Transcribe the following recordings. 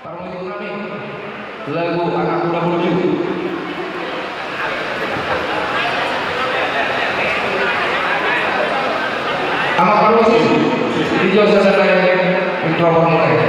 Parmoi kami lagu anak muda menuju amat promosi di jasa saya mikrofon mulai.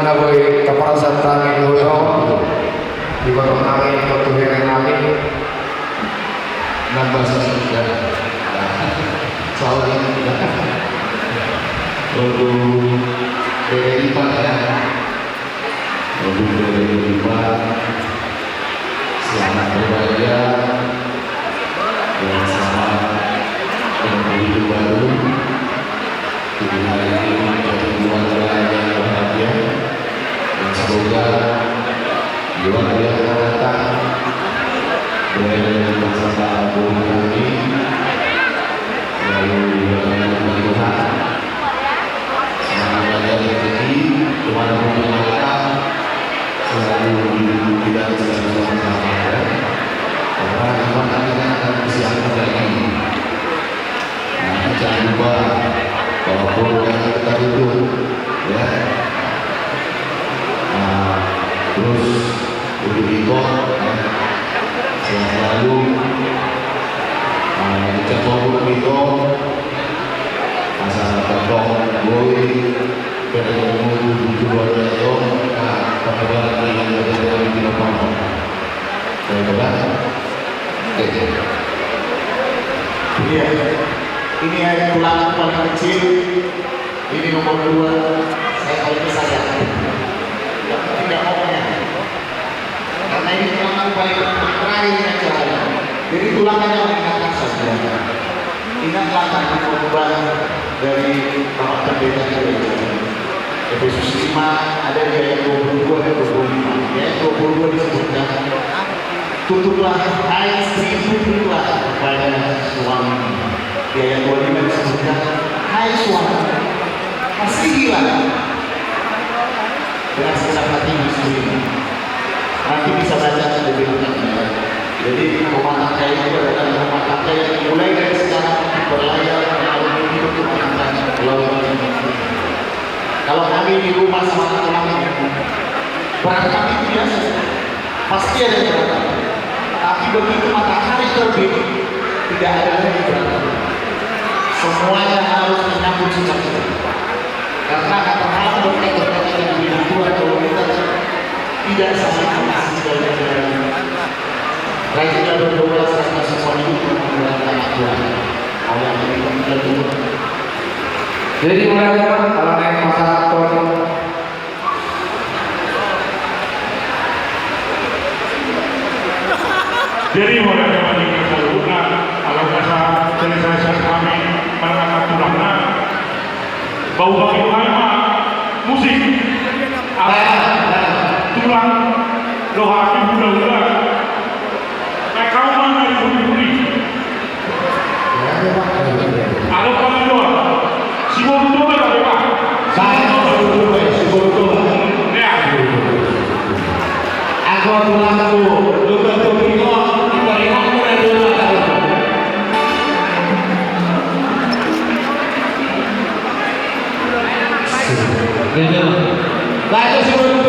mana boy kaparasatan yang dulu di bawah angin waktu hari angin nambah sesudah soalnya produk dari Pak ya produk dari Pak selamat berbahagia dan selamat menuju baru di hari ini menjadi keluarga yang bahagia dan semoga keluarga yang akan datang dari bersama bulan ini lalu dengan Tuhan selamat belajar rezeki kemanapun kita selalu tidak selalu bersama karena Tuhan akan bersiapkan lagi. Nah, jangan lupa walaupun yang kita duduk ya terus duduk di kok ya selalu mencoba duduk di kok asal terkong boy bertemu duduk keluarga itu pada lagi yang berada di depan iya ini ada tulang paling kecil ini nomor 2 saya kalau saja tidak maunya karena ini tulang paling terakhir acara jadi tulangannya mengingatkan saja ingatlah tentang korban dari Bapak Pendeta Gereja Efesus 5 ada di ayat 22 dan 25 ayat 22 disebutkan tutuplah hai istri tutuplah kepada suami di ayat 25 disebutkan hai suami kasihilah dengan segenap hati istri nanti bisa baca lebih lengkap jadi rumah tangga itu adalah rumah tangga yang mulai dari sekarang berlayar melalui hidup rumah tangga kalau kami di rumah sama teman berantem itu biasa pasti ada yang berantem tapi begitu matahari terbit tidak ada lagi berantem semuanya harus menyambut sukacita karena kata Allah berkata yang bilang Tuhan kalau kita tidak sama sekali Raja berdoa karena semuanya itu menggunakan Tuhan Allah memberikan kita Tuhan jadi mulai kalau naik masalah jadi mulai dari kita dulu kalau bahasa selesai kami mengangkat tulangnya bau bau mah musik tulang lohati budak-budak kau mana di bumi ada apa doa si bodoh apa pak saya si bodoh ya aku tulangku lu betul baca sebelum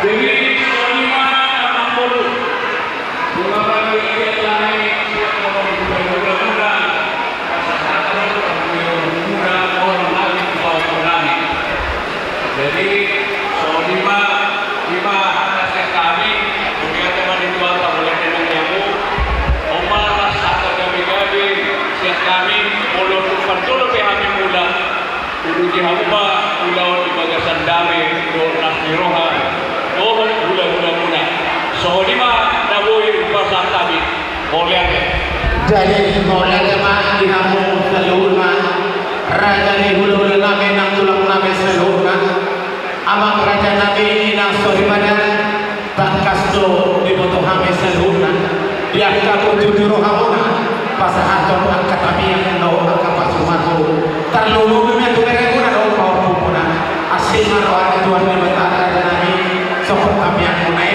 Jadi kelima anak bodoh, bukan yang lain siapa mau muda-muda, muda orang lain kau menang. Jadi kelima anak kami, dunia teman itu apa boleh dengan kamu, omar satu gabi siap kami, mulut tuhan tu lebih kami muda, dulu di hamba, pulau di bagasan damai, Niroha, gula muna. So lima nabuhi pasang tabi, boleh. Jadi boleh mah di kampung seluruh raja di hulu nabi nang tulang nabi seluruh amang raja nabi nang sorry mana tak kasto di butuh kami seluruh dia kamu jujur hamuna pasahaton angkat kami yang no angkat pasumaku terlalu dunia tu mereka pun ada kau pun asyik marwah Tuhan yang berkata raja nabi sokong kami yang munai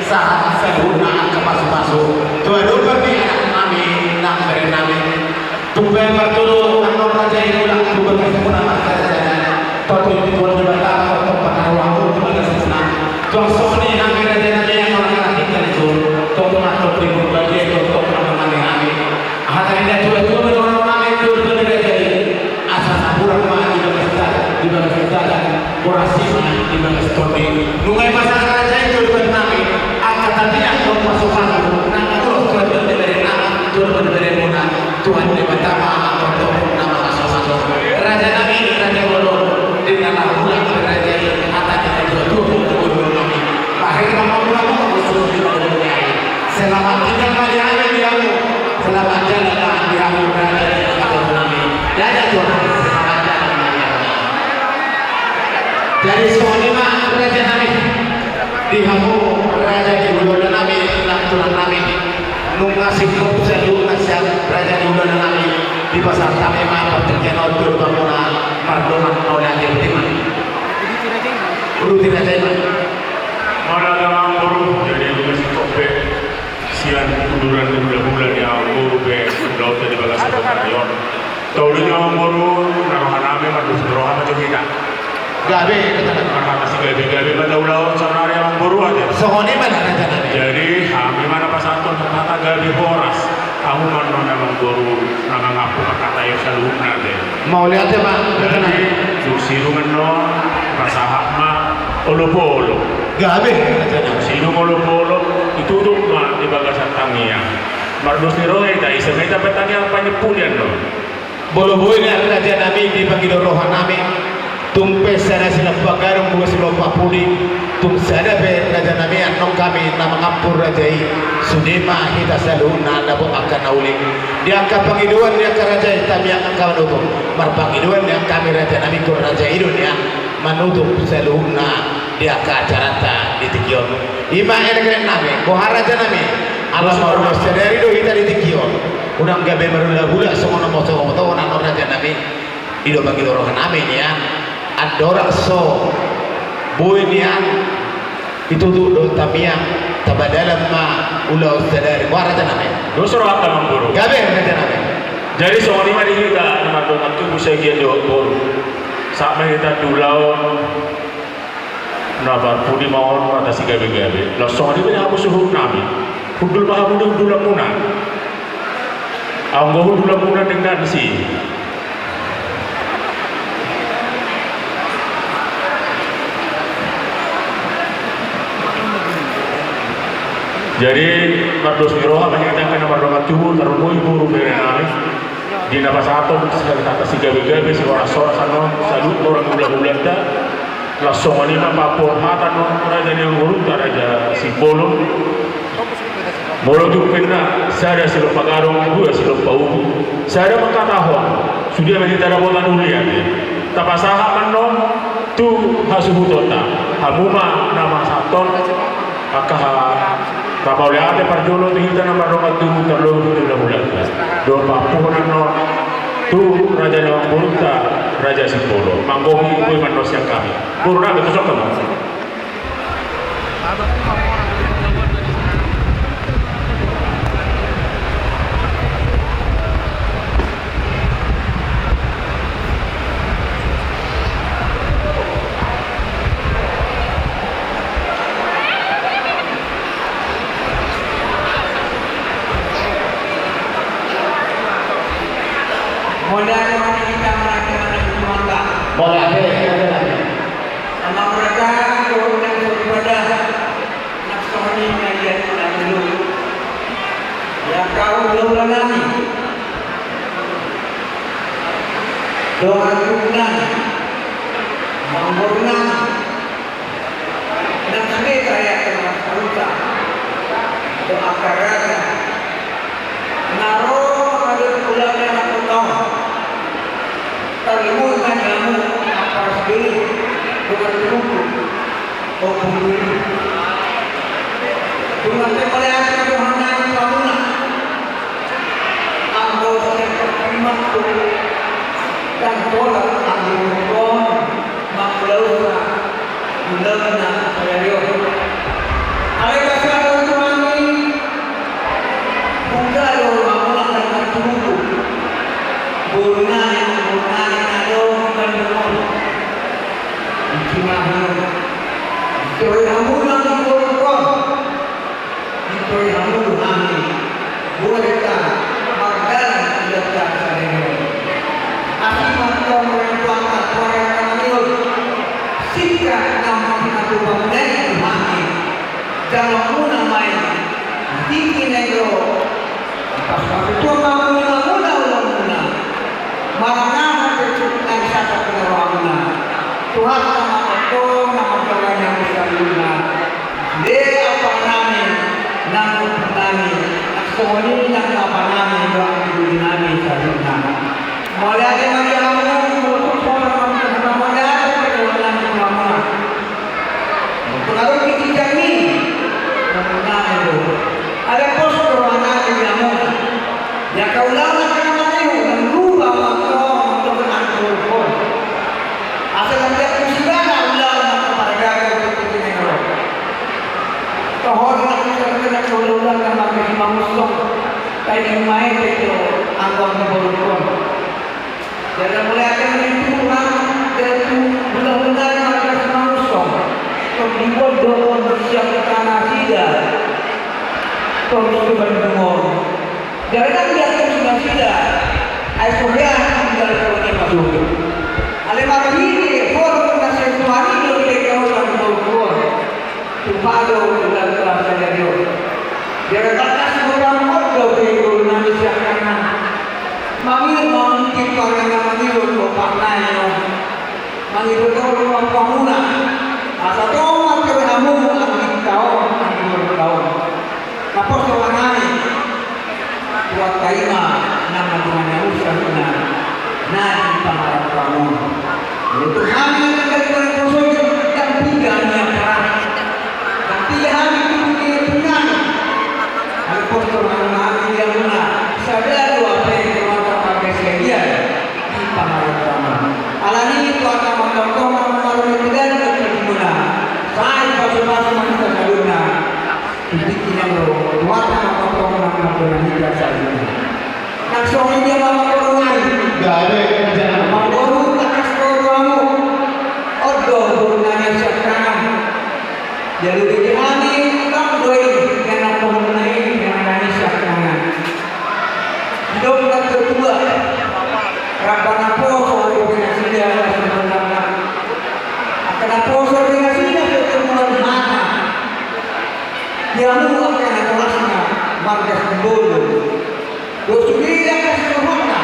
saat seluruh angkat pasumaku Tuhan berbi nang beri nami tumben berturu nang raja itu lah tumben kesempuna raja toto itu boleh berkata untuk pengaruh kepada senang tuang soni nang raja nabi yang orang kita itu toto masuk di berbagai toto mengamani kami hari ini tuh orang kami itu berbeda asal kurang mah di bawah kita kurasi di bawah stone nungai pasang raja itu bernami akan tadi yang masuk nang terus Tuhan di pertama untuk nama masuk raja nabi raja bolon di dalam bulan raja atas itu Tuhan kami akhir pulang selamat tinggal bagi anda di aku selamat jalan di aku raja kami raja Tuhan selamat jalan dari semua raja nabi di aku raja di bulan nabi Tuhan nabi nungasih keputusan nasihat raja di bulan nabi di pasar tamema pertikian otur bangunan mardoman oleh yang timah rutin aja Mana dalam buru jadi masih topik sian kuduran bulan yang buru be laut di bagas Kabupaten. Tahunya buru nama kami madus berohan macam kita. gabe Karena si gabi pada ulau sana yang buru aja. sohoni mana raja nabi Jadi kami mana pasantun kata gabi horas. Kamu mana memang buru nama ngapu kata yang selalu nade. mau lihat ya pak Jadi susiru meno pasahak ma olo-olo. gabe raja nabi Sino olo-olo itu tuh ma di bagasan tangnya. Mardus niroy ta isa may dapat tangya panyepulian no. bolo-bolo ni raja nabi di bagi rohan nabi tumpe sana sila pagarong buwa sila papuli tum sana be raja nabi anong kami na mangapur rajai sudima hita saluna na po akan nauling dia ka pangiduan dia ka raja kami akan kawanuto marpangiduan dia kami raja nabi ko raja idun ya manutup saluna dia ka acarata di tikion ima enegre nabi kohar raja nabi alam Allah sadari do hita di tikion udang gabe marula-hula semua moto-moto nang raja nabi ido bagi rohan nabi ya adora so boy niyan itu tuh tamiang tabadalam ma ulau sadari wara taname Dosor apa mamburu? gabe taname Jadi soal ini mari kita nama doa tu bisa dia doa bor. Sampai kita dulau nabar pudi mawon atasi gabe-gabe. Lah soal ini aku suruh nabi. Hudul mahamudu dulang muna. Anggo dulang muna dengan si. Jadi Mardos Miroha menyatakan nomor doa tubuh terumui buru berenang di nama satu sekali kata si gabe-gabe si orang sana salut orang bulan-bulan dah langsung ini papua mata raja yang buruk raja si bolong bolong tu pernah saya si lupa garong dua si lupa ubu saya mengatakan sudah menjadi ada bolan ulian tapasah manom tu hasubutota hamuma nama satu maka kapau lihat perjolo tu kita nama rokat tu terlalu bulan dua papunan no tu raja yang buruk raja si bolong manggohi kui manusia kami kurang betul kamu Modal mana kita melakukan mangga. Boleh ada. Sama mereka turun dan beribadah. Nafsani mengajar dan dulu. Ya kau belum lagi. Doa kunan, mengurungan, dan sebagai saya termas kaluta. Doa karana, naruh ada pulang dan aku tahu. Terlimu kan kamu apa sendiri bukan buku, oh buku. Tuhan terpelihara Tuhan yang kamu nak. Aku terima dan tolak angin maklausa mulana sayayo ale kasar tuani bungalo mamulang dan tubuh burunani nado bandung cimahan joy hamulang di borokon joy hamulang bolehkah magdala tidak sayayo akibat pemerintah orang Yahudi sikap nama satu pemenang mati dalam munamai tinggi negro pas itu kamu muna mana tercipta satu penerbangan Tuhan nama aku nama Tuhan yang berkabulna dia apa nama nami semuanya yang apa nami doa di nami sabuna mulai dari kamu pengaruh kita ini ada pos kewangan yang muda yang kau lawan dengan itu dan lupa waktu untuk menangkul asal dia kusibaga ulang kepada gagal untuk itu tohon nak kita ulang dan makin mamusong kayak main itu anggota berukun dan mulai akan menentukan dari benar-benar makin mamusong dibuat doa bersiap tanah tidak terus berdengar jangan lihat sudah tidak asalnya tinggal punya masuk alemar ini forum nasib Tuhan itu mereka orang berdoa tupado dalam bahasa Jawa jangan kata seorang orang berdoa Indonesia karena manggil mungkin karena manggil bapaknya manggil orang pemula asal tomat ke kamu angin tahun lapor sewanani buat kaima nama Tuhannya usahuna nadi pamarap kamu itu hamil dari kosong dan tiga yang perang dan tiga hari itu dengan lapor sewanani yang mana sadar apa yang termata pakai sedia di pamarap kamu alani itu akan mengatakan malu dengan saya pasal-pasal kita kaduna titik yang lo warna apa-apa nama kita saja langsung dia bawa korongan Gak ada kerjaan. baru atas korongan odo korongannya sekarang jadi begini tak boleh karena korongan ini yang sekarang hidup tak kedua rabana poso dengan sedia sebenarnya akan poso dengan sedia yang akan kelasnya marga sembolo dosuri yang keseluruhannya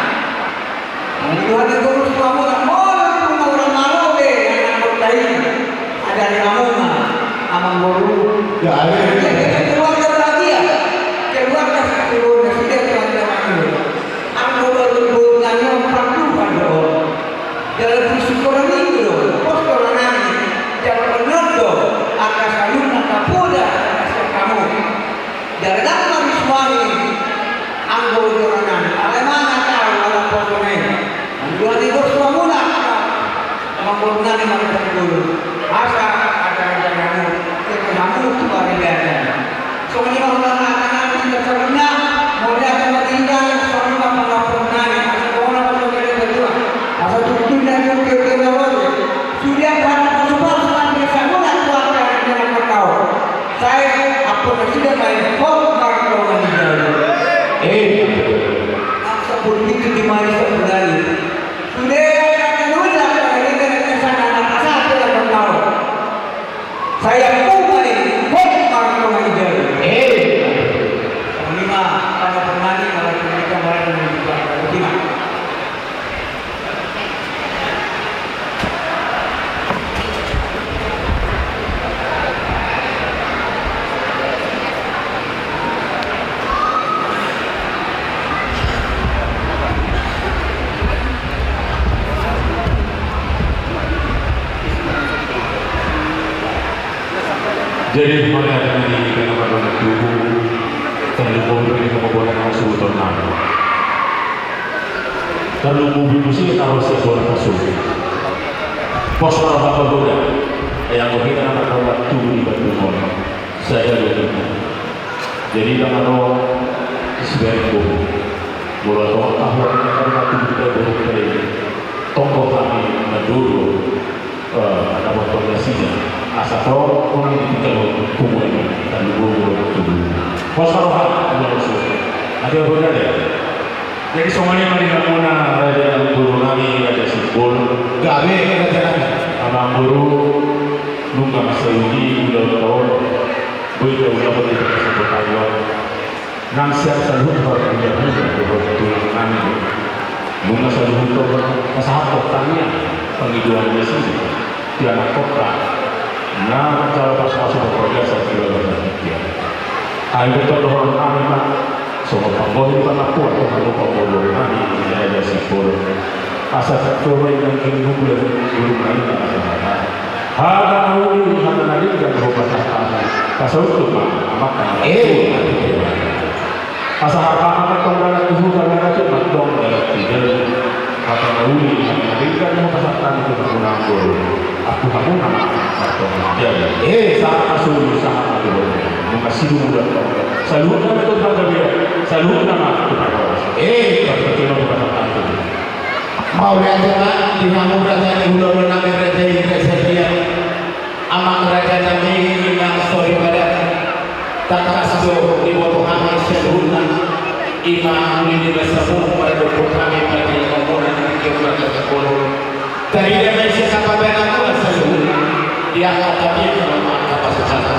Tuhan itu harus kamu tak boleh orang malu deh yang berkait ada di kamu aman baru Gak ada. keluarga bahagia keluarga keluarga sudah keluarga kamu aku baru bukannya memperlukan dong dalam bersyukuran itu dong pos korongan jangan benar dong akan sayur nak kapoda kamu dari dalam suami anggur korongan alemana kau dalam posongan dua ribu semua mula mengurungan 500 asa ada kamu itu luar biasa Jadi mana ada di kena pada tubuh terlalu ini kebobolan yang sebutan nama. Terlalu mobil sih harus sebuah kasus. Pos orang apa boda yang kita nama kalau tubuh di batu orang. Saya lihat. Jadi dengan orang sebagai bola orang tahun karena tubuh kita berubah. Tokoh kami dulu ada kontroversinya. Asal orang yang kita kumpulan dan dulu Posarohan ada benar ya. Jadi semuanya mari muna raja guru nami raja Sipul. Gawe raja nami. Abang guru nunggu masa ini udah tahun. Boleh udah boleh kita sebut ayat. Nang siap selalu orang yang berbuat guru nami. Nunggu selalu untuk masalah tanya penghidupan Yesus di anak kota. Nah, cara pas masuk bekerja saya tidak berpikir. Ayo kita dorong kami pak, semua panggung kita nak kuat, kita lupa panggung kami ada sipur. Asal semua yang ingin bulan belum lain tak ada. Ada awal, ada nanti dan berubah kata. Pasal itu makan. Asal apa kembali ke hutan raja matong tidak. Kata awal, ada nanti dan berubah kata itu berkurang. Aku nama jadi sangat asal sangat betul makasih mudah selalu nama itu pada dia selalu nama itu pada mau lihat pak di nama raja di bulan nama raja ini saya amang raja kami yang sorry pada tak kasih di bawah kami sebelumnya imam ini bersabung pada bawah kami pada komponen yang kita sepuluh dari dia siapa benar dia kata dia apa sahaja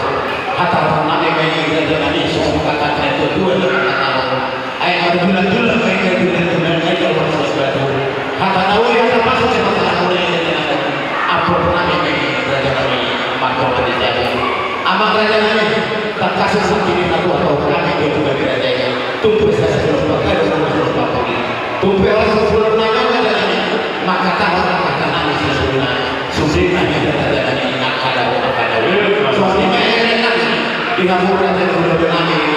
hatta nama ini raja ini semua kata itu dua kata ayat bulan-bulan mereka bulan-bulan mereka bersatu hatta tahu yang apa saja masalah mulai apa nama ini raja ini maka terjadi amat raja ini tak kasih sendiri atau kami itu juga raja ini tunggu saya terus pakai tunggu orang sebelum nama raja ini maka tahu kata nama sebelumnya sudah ada ini ada suaminya yang enak di kampung raja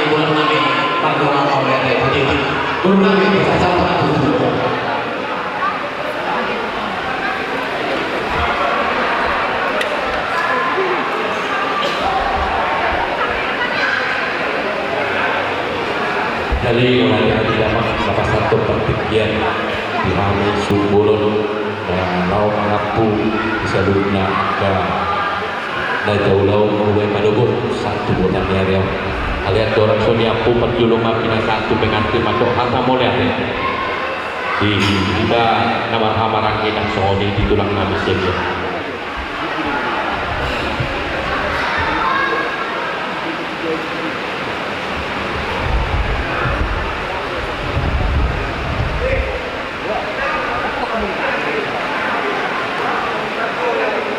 bulan nami panggungan oleh Republik bulan nami bisa sama dari orang yang tidak salah satu pertikaian di Hami Subulun dan Lau Mengapu bisa dunia ke dari jauh-jauh mulai madogo satu bulan ya alias orang Sonia Pu perjulung mapina satu pengantin masuk harta mulai di kita nama hamaran kita Sony di tulang nabi saja.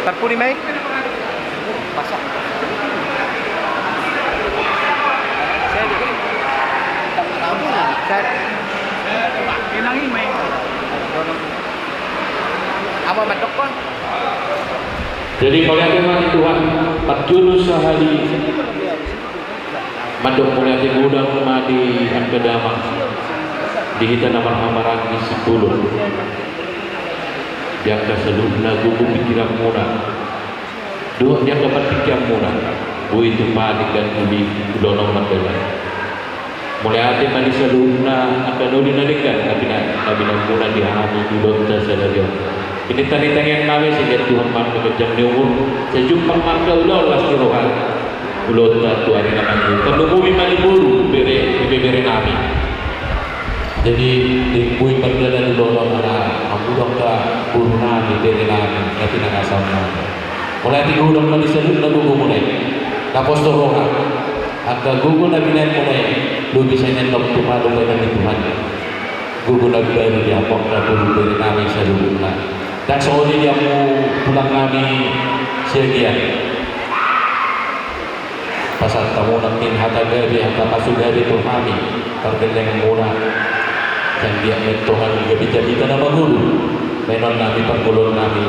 Terpuri mai? Pasok. Saya hilangin mai. Apa bentuk kon? Jadi kalian memang Tuhan patjulu sahali mandok mulai di gudang madi angkedama di kita nama hamaran di 10 yang keseluruh lagu pikiran murah dua yang dapat pikiran murah bu itu panik dan budi dolong mandela mulai hati mandi seluruhnya akan nuli nalikan tapi murah dihami duduk tersedario ini tadi tangan kami sejak Tuhan marka kejam di umur sejumpa marka ulah pasti rohan ulah tu hari namanya terlalu mandi buru bere nami jadi di bui perjalanan dolong ada amudong ka buruna di dere nami nanti nak asam mulai di gudang mandi selut lagu mulai tapos toroha agak gugu nabi naik mulai lu bisa nyentok tumado pada Tuhan gugu nabi dari dia pokra buru dere nami seluruhnya dan soalnya dia mau pulang kami sekian pasal tamu nakin hata gabi hata pasu gabi tu kami pergeleng murah dan dia Tuhan juga dijadi nama guru menon nami pergulur nami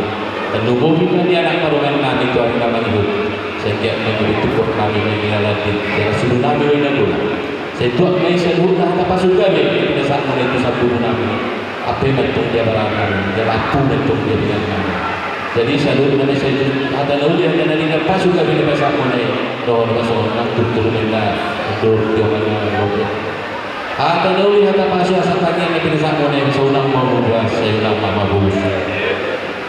dan nunggu kita di anak perungan nami itu hari nama hidup sehingga menjadi tukuk kami mengingat di dalam sudut kami menanggung. Saya tuak mai seluruh dah apa sudah ni pada saat mana itu satu kami apa yang bentuk dia barang dia aku bentuk dia dengan kami. Jadi selalu mana saya ada lalu yang ada di apa sudah bila pasal mana doa pasal nak turun mendah turun dia mana rob. Ada lalu yang ada pasal sakanya ni pada saat mana yang seorang mau buat saya nak mau buat.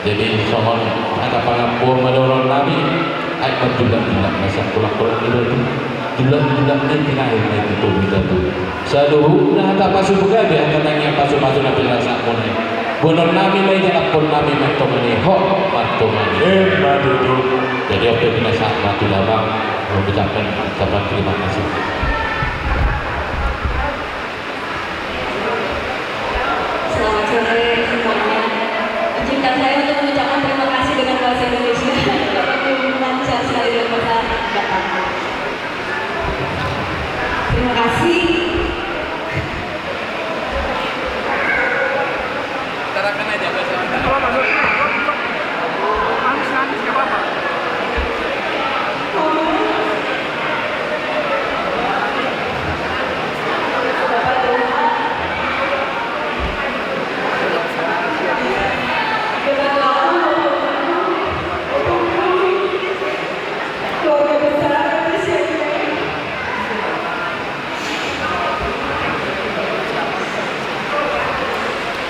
Jadi soal ada pengapur pada orang Nabi ayat julat masa pulang itu julat ni kena ini itu kita tu. Selalu dah ada pasu begabe katanya pasu Nabi rasa pun. Bukan Nabi lagi jangan pun Nabi mentomani hok mentomani. Betul. Jadi apa yang kena saat mati lama mengucapkan terima kasih. Selamat sore semuanya. Izinkan saya untuk mengucapkan terima kasih dengan bahasa Indonesia. Lancar sekali dengan bahasa Batak. Terima kasih.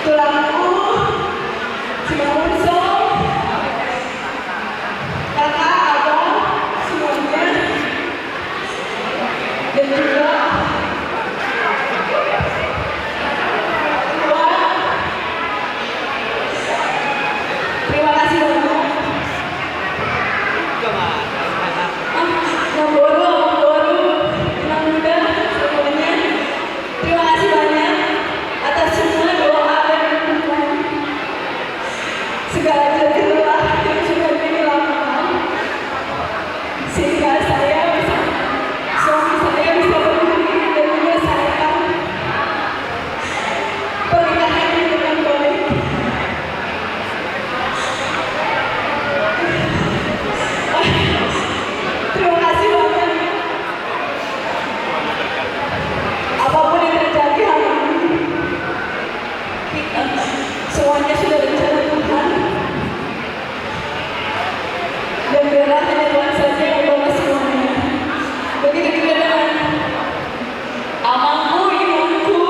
Tulangku, Simangunso, kakak, abang, semuanya, dan juga Tuhan. Terima kasih banyak. Yang baru, yang muda, semuanya. Terima kasih banyak atas semua doa dan dukungan, segala jerah yang sudah dilakukan sehingga saya bisa, suami saya bisa berdiri dan menyelesaikan pernikahan ini dengan baik. Terima kasih banyak. Apapun yang terjadi hari ini, semuanya sudah rencana Tuhan, dan biarlah hanya Tuhan saja yang membawa semuanya. Begitu juga dengan amangku, ibuku,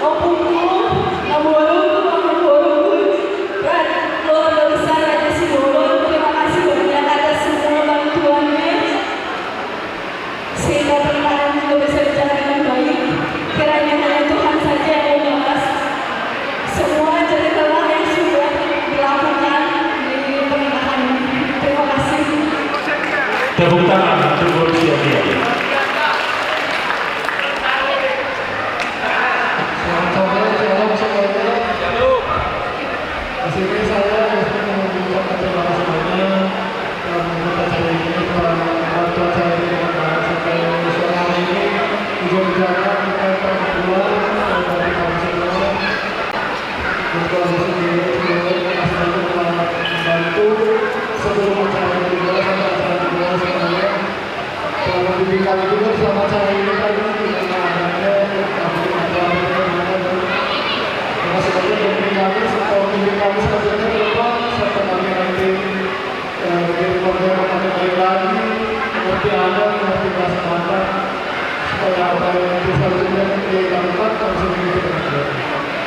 opungku, amborungku, dan keluarga besar Raja Sibolon. Terima kasih banyak atas semua bantuannya, sehingga pernikahan juga bisa berjalan dengan baik. Kiranya hanya Tuhan saja yang membalas semua cerita yang sudah dilakukan di pernikahan ini. Terima kasih. Tepuk tangan untuk dia. Selamat sore, shalom semuanya. Di sini saya mengucapkan terima kasih banyak telah membuat saya ini, telah membantu saya ini dengan baik sampai sore hari ini. Ujung-ujungnya kita berdua dari kami semua. Untuk kami sendiri, terima kasih banyak telah membantu sebelum acara ini dimulai sampai acara dimulai semuanya. Telah membimbing kami juga selama acara ini tadi dengan adanya terima kasih banyak membimbing kami serta membimbing kami selanjutnya ke depan serta kami nanti menjadi keluarga yang makin baik lagi, mengerti Anda, mengerti perasaan Anda, supaya apa yang nanti selanjutnya dilakukan kami sendiri bekerja.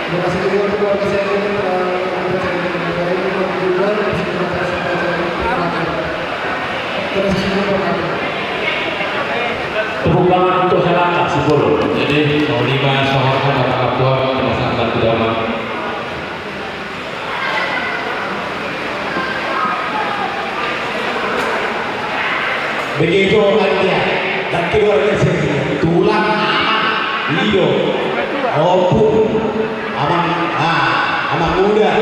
Terima kasih juga untuk keluarga saya ini telah membuat saya ini dengan baik, dan juga terima kasih kepada saya ini terima kasih. Terima kasih juga. Tepuk tangan untuk Helaka Sibolon. Jadi Solima Sohorkan Bapak Kapua pada saat bantu damai. Begitu aja dan keluarga sendiri tulang Lido opung aman muda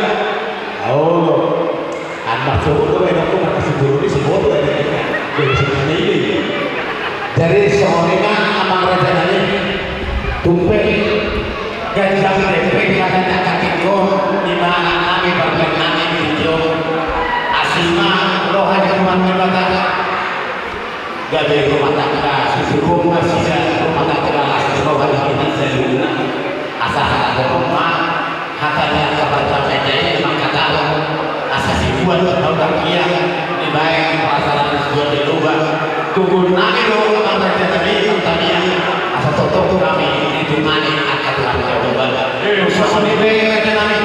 anak sebut itu aku makasih dulu di sebut ada dari sini ini dari seorang amang raja ini tumpeng gajah tempe katanya kakekku di mana kami berkenan video asima loh hanya cuma mengatakan gabe rumah tangga susu rumah sisa rumah tangga sekolah ini saya asal ada rumah katanya kepada PDI maka tahu asal dibuat kalau dia dibayar perasaan sebuah di luar gugur nami lo kalau tadi asal tutup kami itu mana akan berubah usaha ini beda nami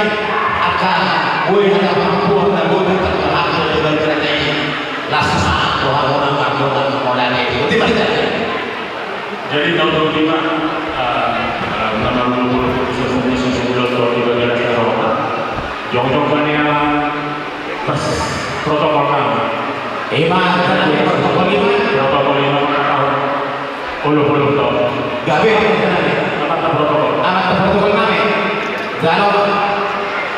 akan gue ada mampu dan gue terlalu dengan ini lasma orang-orang modal itu jadi tahun 25 nama dulu sesudah tahun 2013 Eropa jong-jongnya protokol nama protokol 5 tahun puluh tahun gawe anak protokol nama kalau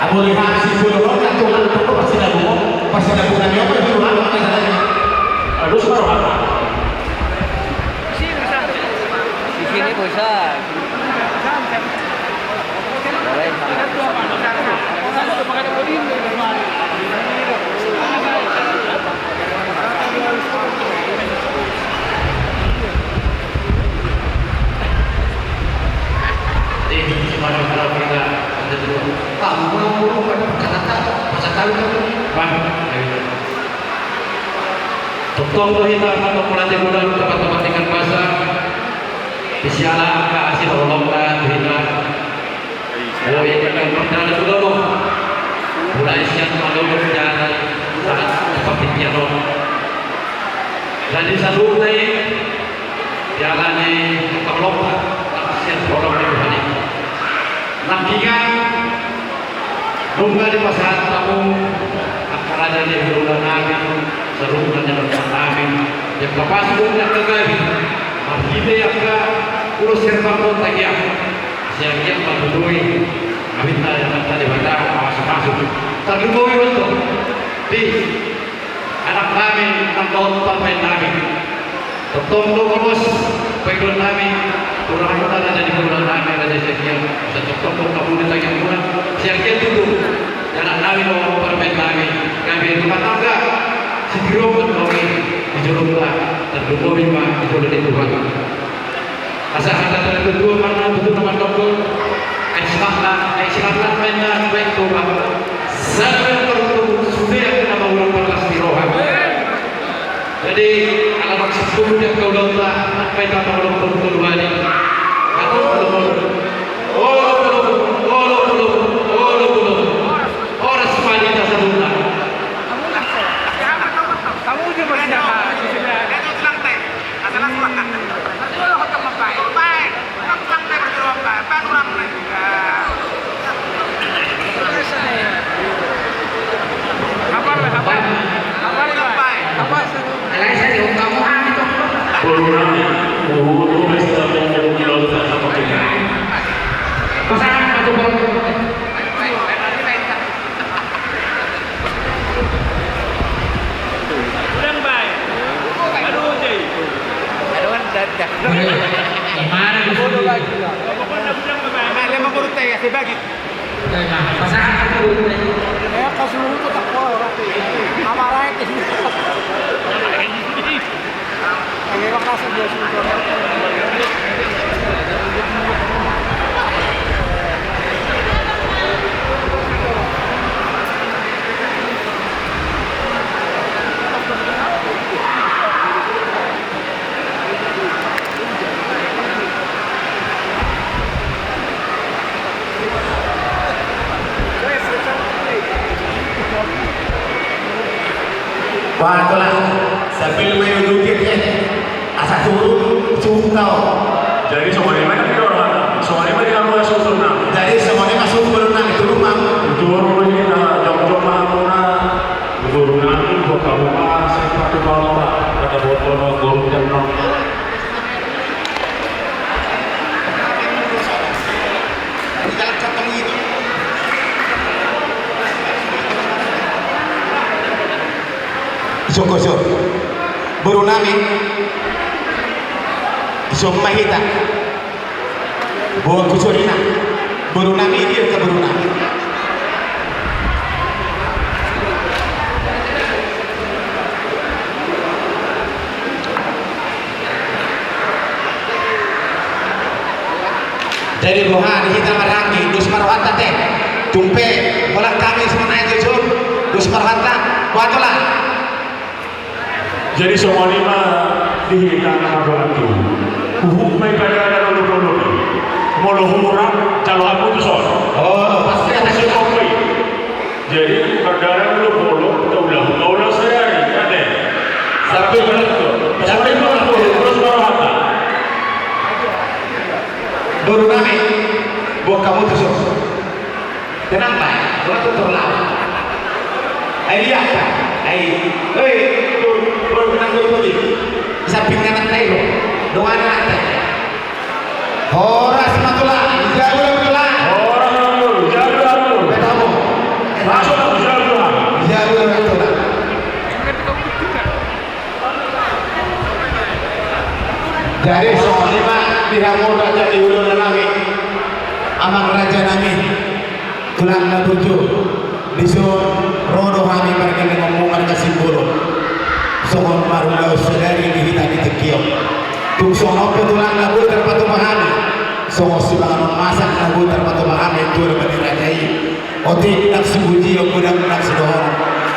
aku lihat si puluh orang Tuhan itu pasti ada bukannya apa itu apa masalahnya aduh separuh apa Di sini bosan. Tong kita atau pelatih bulan tempat-tempat ikan basah disialah ke asin olongkan hina oh ini kan perdana juga loh mulai siang malam berjalan saat seperti piano dan di salur naik jalannya kelompat asin olong di hari nampikan bunga di pasar tamu akan ada di bulan nabi seruan yang berkata yang lepas bunga kegari kita yang ke urus serta kota yang siang membudui kami tadi baca masuk terlebih untuk di anak kami 6 tahun pemain kami tetap lulus pegon kami kurang kita ada di bulan kami ada sekian tetap kamu ditanya bulan siang itu anak kami mau pemain kami rumah tangga segera kami dijolonglah terlebih dijolong di Tuhan asal kata kedua mana betul nama dokter Islamlah mainan baik Tuhan sampai tertutup sudah nama ulang balas di rohan jadi kalau maksud tubuh yang kau letak sampai nama ulang tertutup balik kata orang semua kita sebutlah kamu juga siapa? Wah itulah sambil menunjuk asal turun tahu jadi semuanya mana kita orang semuanya mana kita mulai susun jadi semuanya masuk berenang itu rumah kita jom-jom mana guru nanti buat kamu saya pakai bawa kata buat orang guru jam 6 Iso baru nami iso mahita bawa kusurina baru nami dia ke baru nami tumpe bola kami sebenarnya jujur Gus Marhanta buatlah. Jadi semua lima dihitan nama itu. Uhuk mai pada lalu molo humurang kalau aku tuh soal. Oh pasti ada Masih kopi. Jadi perdaran lu bolo ulah saya ada. Sampai begitu. Sampai begitu terus Marhanta. Baru kami buat kamu tuh soal. Kenapa? Kalau tuh terlalu. Lihat kan? Hei, baru kenang dulu lagi. Samping anak tayo, doa anak tayo. Horas matulah, jago matulah. Orang dulu, jaga dulu. Kamu, Masuk jaga. jago matulah. Jadi soal lima diramu raja di ulu nami, amang raja nami, tulang nabuju, disuruh rodo kami mereka ngomongan kasih buruk. Soal baru sedari dihita di tekio. Tung soal tulang nabu terpatu mahami. Soal sibangan masak nabu terpatu mahami itu lebih rajai. Otik nak subuji yang kurang nak sedohon.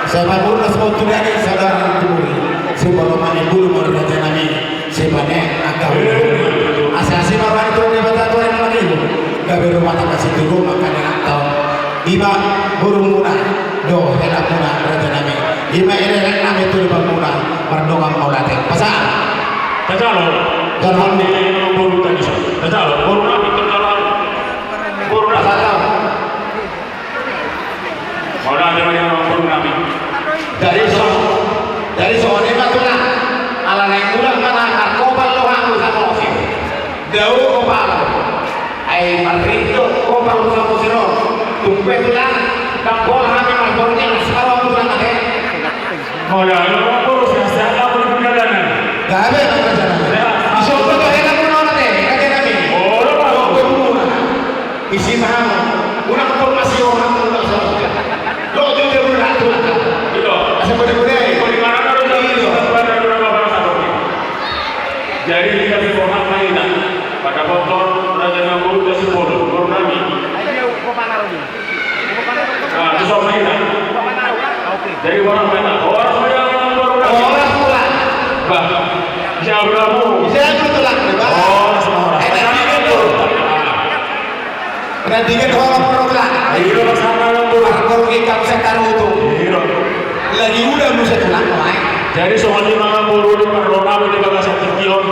Saya baru nak semua tu dari saudara turi. Sebelum mani bulu merajai nami. Sebane agak asasi bawa itu di bawah tuan lagi. Gabe rumah tangga situ rumah kan tahu. Iba burung murah, do hendak murah raja nami. Iba ini hendak nami itu lebih murah, berdongam mau latih. Pasal, Kacalo. Jalan Di bulu tadi. Kacalo. Bulu nabi terjalan. Bulu nabi. pasal Mana ada yang bulu nabi. dari soal ini matulah. Ala naik murah mana narkoba lo hangu sama osin. Jauh kopal. Ai marito kopal sama siro. Tumpe tulang, kampol kami malbornya sekarang tulang ada. Mana yang bulu saya apa di perjalanan. Gak ada yang berjalan. Isok itu enak pun orang deh, kajian kami. Bulu nabi. Isi mahal, kurang informasi orang pun tak sama. Lo jujur berat tulang. Itu. Asal boleh-boleh. Jadi kita di Pohon Mainan pada motor Raja Nambur ke Sibolo, Bulu nabi. Nah, itu soal mainan. Jadi orang mainan. Orang yang Bulu nabi. Orang pulang. Bah, jauh kamu. Saya tulang. Oh, semua. Dan dingin orang pulang. Ayo bersama Nambur. Kalau kita bisa taruh itu. Lagi udah bisa tulang main. Jadi soalnya mana buru di Bulu nabi di bawah satu kion.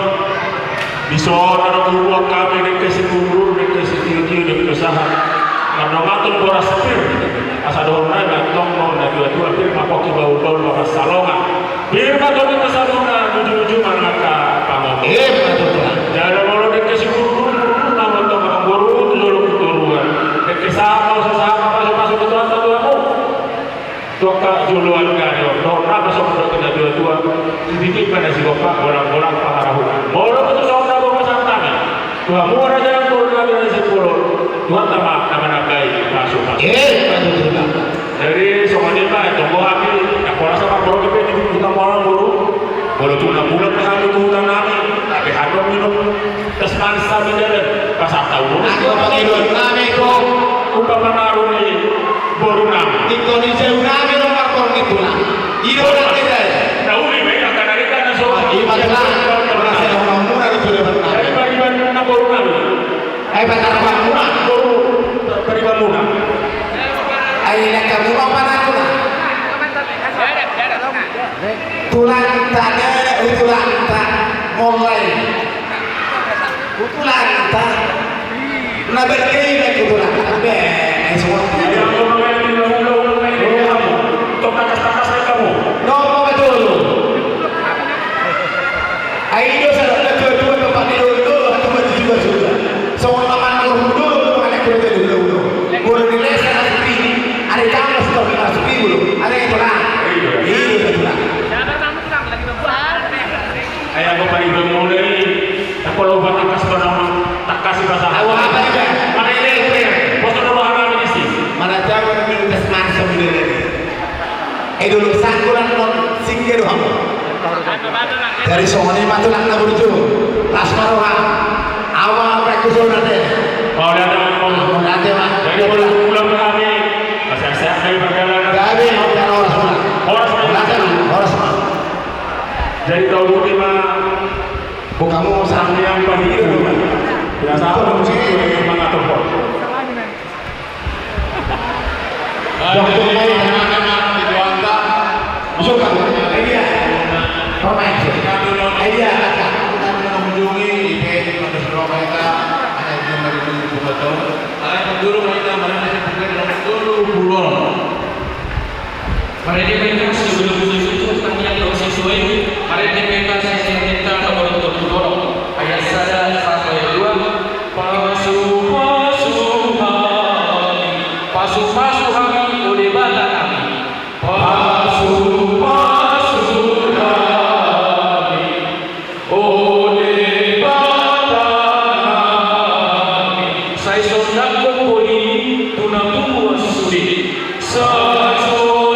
Di soal buruan kami di kasih buru, di kasih tinggi, di usaha. Karena ngatur boras sepir. Asal orang gantong non dan dua pir mapok bau-bau bawa salongan. Bir kau di salongan ujung-ujung mana kamu? Betul. Jadi kalau di kasih buru, nama orang buru itu dulu keturunan. Di kesama masuk ke tuan kamu. Toka juluan kanyo, nona masuk ke kena dua sedikit pada si bapak bolang-bolang paharahu. Bolang itu saudara bapak santan. Tuhan mu raja yang turun dari sepuluh. Tuhan tamak nama nakai masuk. Betul. Jadi soalnya pak, tunggu hamil. Aku rasa pak bolang itu kita bolang buru. Bolang tu 6 bulan kami tu hutan kami. Tapi hadap minum tes mansa menjalan. Pas tahu. Aku panggilan kami kok. Upah menaruh ni boru nama. Indonesia kami nomor kong itu lah. Itu orang kita. Tahu ni mereka akan ada kan soal. Ibadah merasa orang murah itu dapat. Jadi bagaimana boru nama? Pada orang murah. Boru bagaimana murah? Ayah kamu apa nak tulang? Tulang tak mulai. Tulang tak. Nabi kini nak tulang tak. Semua. Yang orang yang ulang kamu, tok takas kamu. No, betul. Ayo saya kedua tempat itu atau juga juga. Semua teman dulu ada kerja dulu. Boleh dilesa nanti. Ada kamu sudah masuk dulu. Ada yang tulang. Iya betul. Ayah aku paling bermulai. Aku lupa tak kasih bahasa. Awak apa juga? Mana ini? Bos dulu orang ini sih. Mana jangan minta semasa bener. Dulu sangkulan non singgir kamu. Dari soalnya matu nak nak berju. Lasmaroha. Awal mereka sudah ada. Kalau ada Mau ada mah. jadi bulan kami Dokter lain anak-anak di Juanda. Masuk kan? Iya. Pemain sih. Iya. Kita mengunjungi IPN pada Surabaya. Ada yang dari betul. Ada dulu kita mereka bukan dalam dulu pulau. Para DPK sebelum itu tanya dong sesuai. Para DPK saya minta nomor untuk ayat 1 sampai 2. Pasu kami oleh bala kami. Pasu kami oleh bala kami. Saya sudah kembali tunamu wasudi. Saya sudah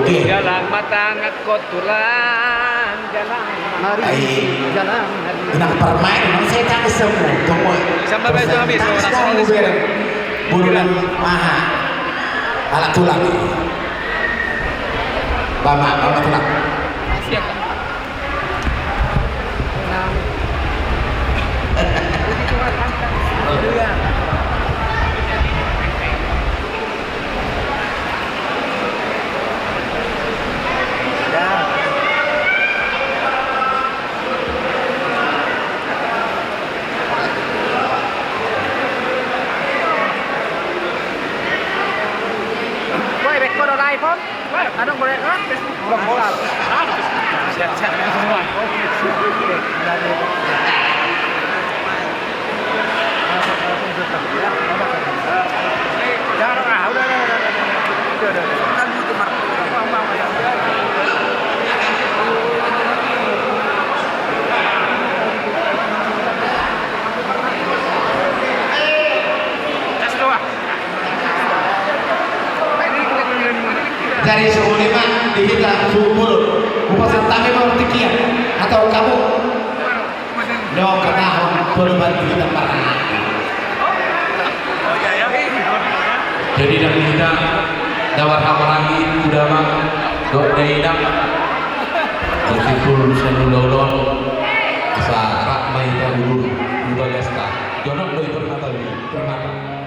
Jalan matang kot tulang jalan hari jalan hari. Nak permain, saya tak semua. Tunggu. Sampai besok habis orang bulan maha alat tulang. Bapak tulang. Siap. Anong boleh kan? Belum bola. Siap-siap semua. Jangan udah. Kan butuh market. Dari suhu lima dihitam suhu mulut. Upasan tami mau tikian atau kamu? Dok kenahon perubahan dihitam parah. Jadi dah kita dawar haparangi udah mah dok daidak meskipun senulolon asa rak mai ta dulu bagas ta jono doi pernah tahu